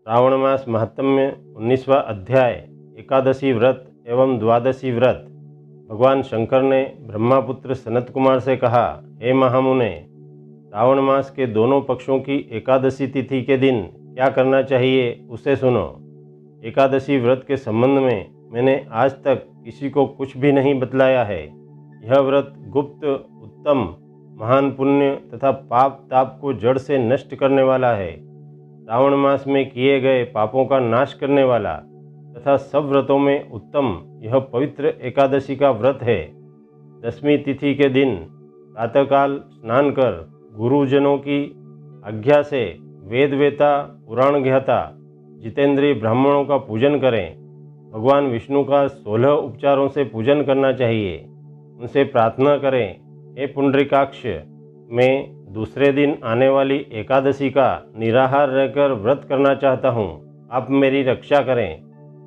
श्रावण मास महात्म्य 19वां अध्याय एकादशी व्रत एवं द्वादशी व्रत। भगवान शंकर ने ब्रह्मापुत्र सनत कुमार से कहा, हे महामुने, श्रावण मास के दोनों पक्षों की एकादशी तिथि के दिन क्या करना चाहिए उसे सुनो। एकादशी व्रत के संबंध में मैंने आज तक किसी को कुछ भी नहीं बतलाया है। यह व्रत गुप्त, उत्तम, महान पुण्य तथा पाप ताप को जड़ से नष्ट करने वाला है। श्रावण मास में किए गए पापों का नाश करने वाला तथा सब व्रतों में उत्तम यह पवित्र एकादशी का व्रत है। दसवीं तिथि के दिन प्रातःकाल स्नान कर गुरुजनों की आज्ञा से वेद वेता, पुराण ज्ञाता, जितेंद्रीय ब्राह्मणों का पूजन करें। भगवान विष्णु का 16 उपचारों से पूजन करना चाहिए। उनसे प्रार्थना करें, हे पुंडरीकाक्ष, मैं दूसरे दिन आने वाली एकादशी का निराहार रहकर व्रत करना चाहता हूँ, आप मेरी रक्षा करें।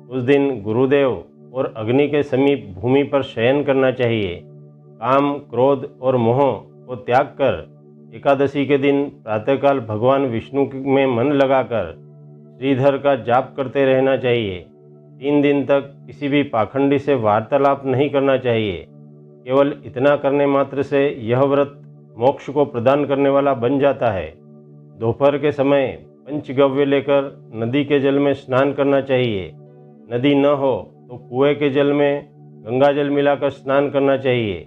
उस दिन गुरुदेव और अग्नि के समीप भूमि पर शयन करना चाहिए। काम, क्रोध और मोह को त्याग कर एकादशी के दिन प्रातःकाल भगवान विष्णु में मन लगाकर श्रीधर का जाप करते रहना चाहिए। 3 दिन तक किसी भी पाखंडी से वार्तालाप नहीं करना चाहिए। केवल इतना करने मात्र से यह व्रत मोक्ष को प्रदान करने वाला बन जाता है। दोपहर के समय पंचगव्य लेकर नदी के जल में स्नान करना चाहिए। नदी न हो तो कुएं के जल में गंगा जल मिलाकर स्नान करना चाहिए।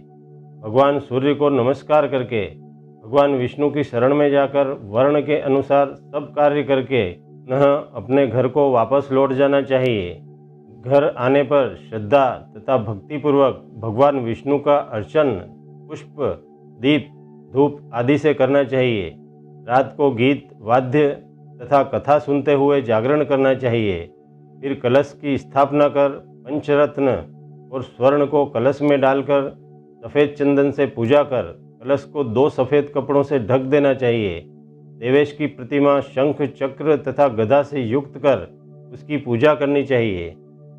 भगवान सूर्य को नमस्कार करके भगवान विष्णु की शरण में जाकर वर्ण के अनुसार सब कार्य करके अपने घर को वापस लौट जाना चाहिए। घर आने पर श्रद्धा तथा भक्तिपूर्वक भगवान विष्णु का अर्चन पुष्प, दीप, धूप आदि से करना चाहिए। रात को गीत, वाद्य तथा कथा सुनते हुए जागरण करना चाहिए। फिर कलश की स्थापना कर पंचरत्न और स्वर्ण को कलश में डालकर सफ़ेद चंदन से पूजा कर कलश को 2 सफ़ेद कपड़ों से ढक देना चाहिए। देवेश की प्रतिमा शंख, चक्र तथा गदा से युक्त कर उसकी पूजा करनी चाहिए।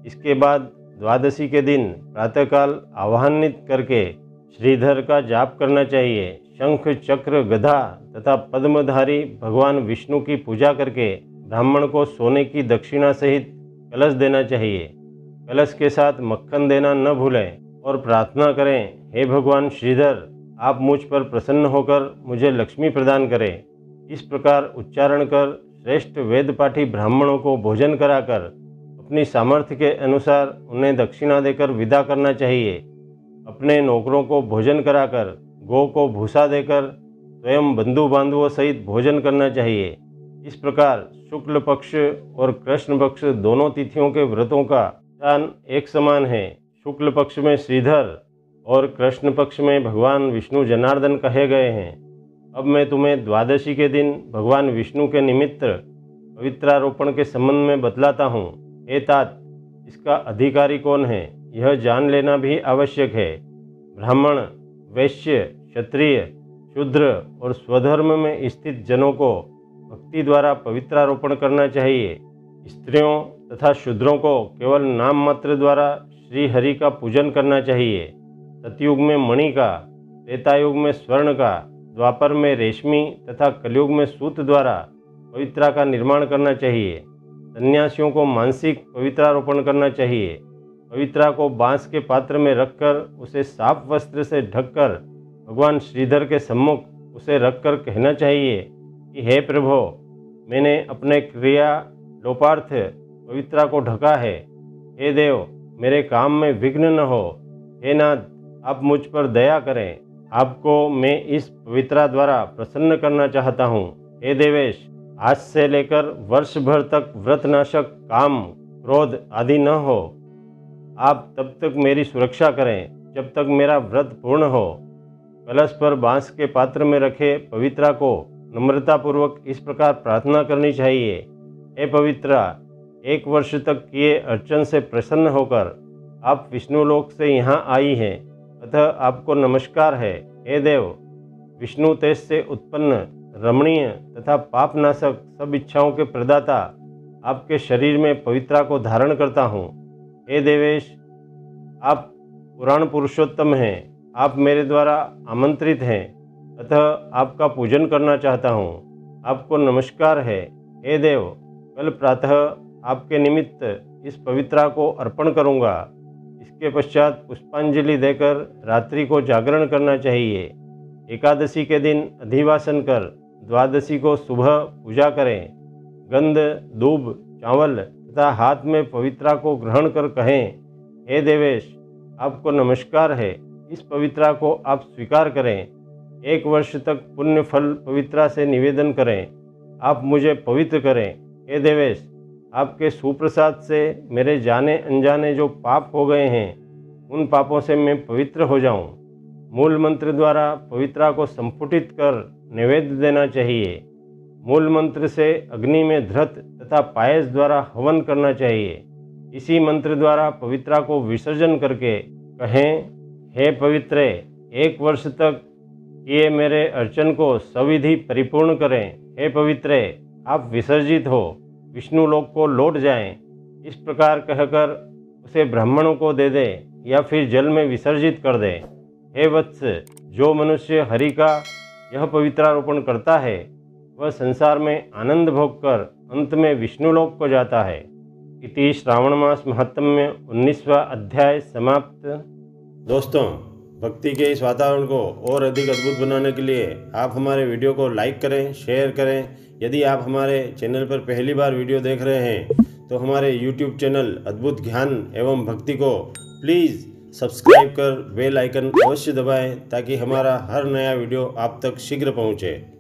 इसके बाद द्वादशी के दिन प्रातःकाल आवाहनित करके श्रीधर का जाप करना चाहिए। शंख, चक्र, गदा तथा पद्मधारी भगवान विष्णु की पूजा करके ब्राह्मण को सोने की दक्षिणा सहित कलश देना चाहिए। कलश के साथ मक्खन देना न भूलें और प्रार्थना करें, हे भगवान श्रीधर, आप मुझ पर प्रसन्न होकर मुझे लक्ष्मी प्रदान करें। इस प्रकार उच्चारण कर श्रेष्ठ वेद पाठी ब्राह्मणों को भोजन कराकर अपनी सामर्थ्य के अनुसार उन्हें दक्षिणा देकर विदा करना चाहिए। अपने नौकरों को भोजन कराकर गौ को भूसा देकर स्वयं बंधु बांधवों सहित भोजन करना चाहिए। इस प्रकार शुक्ल पक्ष और कृष्ण पक्ष दोनों तिथियों के व्रतों का स्थान एक समान है। शुक्ल पक्ष में श्रीधर और कृष्ण पक्ष में भगवान विष्णु जनार्दन कहे गए हैं। अब मैं तुम्हें द्वादशी के दिन भगवान विष्णु के निमित्त पवित्रारोपण के संबंध में बतलाता हूँ। हे तात, इसका अधिकारी कौन है यह जान लेना भी आवश्यक है। ब्राह्मण, वैश्य, क्षत्रिय, शूद्र और स्वधर्म में स्थित जनों को भक्ति द्वारा पवित्रारोपण करना चाहिए। स्त्रियों तथा शूद्रों को केवल नाम मात्र द्वारा श्री हरि का पूजन करना चाहिए। सतयुग में मणि का, त्रेतायुग में स्वर्ण का, द्वापर में रेशमी तथा कलयुग में सूत द्वारा पवित्रा का निर्माण करना चाहिए। सन्यासियों को मानसिक पवित्रारोपण करना चाहिए। पवित्रा को बांस के पात्र में रखकर उसे साफ वस्त्र से ढककर भगवान श्रीधर के सम्मुख उसे रखकर कहना चाहिए कि हे प्रभो, मैंने अपने क्रिया लोपार्थ पवित्रा को ढका है। हे देव, मेरे काम में विघ्न न हो। हे नाथ, आप मुझ पर दया करें। आपको मैं इस पवित्रा द्वारा प्रसन्न करना चाहता हूँ। हे देवेश, आज से लेकर वर्ष भर तक व्रतनाशक काम, क्रोध आदि न हो। आप तब तक मेरी सुरक्षा करें जब तक मेरा व्रत पूर्ण हो। कलश पर बांस के पात्र में रखे पवित्रा को नम्रतापूर्वक इस प्रकार प्रार्थना करनी चाहिए, हे पवित्रा, 1 वर्ष तक किए अर्चन से प्रसन्न होकर आप विष्णुलोक से यहाँ आई हैं, अतः आपको नमस्कार है। हे देव, विष्णु तेज से उत्पन्न रमणीय तथा पापनाशक सब इच्छाओं के प्रदाता आपके शरीर में पवित्रा को धारण करता हूँ। हे देवेश, आप पुराण पुरुषोत्तम हैं। आप मेरे द्वारा आमंत्रित हैं, अतः आपका पूजन करना चाहता हूँ। आपको नमस्कार है। हे देव, कल प्रातः आपके निमित्त इस पवित्रा को अर्पण करूँगा। इसके पश्चात पुष्पांजलि देकर रात्रि को जागरण करना चाहिए। एकादशी के दिन अधिवासन कर द्वादशी को सुबह पूजा करें। गंध, दूब, चावल तथा हाथ में पवित्रा को ग्रहण कर कहें, हे देवेश, आपको नमस्कार है। इस पवित्रा को आप स्वीकार करें। 1 वर्ष तक पुण्य फल पवित्रा से निवेदन करें। आप मुझे पवित्र करें। हे देवेश, आपके सुप्रसाद से मेरे जाने अनजाने जो पाप हो गए हैं, उन पापों से मैं पवित्र हो जाऊं। मूल मंत्र द्वारा पवित्रा को संपुटित कर नैवेद्य देना चाहिए। मूल मंत्र से अग्नि में धृत तथा पायस द्वारा हवन करना चाहिए। इसी मंत्र द्वारा पवित्रा को विसर्जन करके कहें, हे पवित्रे, 1 वर्ष तक किए मेरे अर्चन को सविधि परिपूर्ण करें। हे पवित्रे, आप विसर्जित हो, विष्णु लोक को लौट जाएं। इस प्रकार कहकर उसे ब्राह्मणों को दे दे या फिर जल में विसर्जित कर दे। हे वत्स, जो मनुष्य हरि का यह पवित्रारोपण करता है वह संसार में आनंद भोग कर अंत में विष्णुलोक को जाता है। इति श्रावण मास महात्म्य 19वां अध्याय समाप्त। दोस्तों, भक्ति के इस वातावरण को और अधिक अद्भुत बनाने के लिए आप हमारे वीडियो को लाइक करें, शेयर करें। यदि आप हमारे चैनल पर पहली बार वीडियो देख रहे हैं तो हमारे YouTube चैनल अद्भुत ज्ञान एवं भक्ति को प्लीज़ सब्सक्राइब कर बेल आइकन अवश्य दबाएं ताकि हमारा हर नया वीडियो आप तक शीघ्र पहुंचे।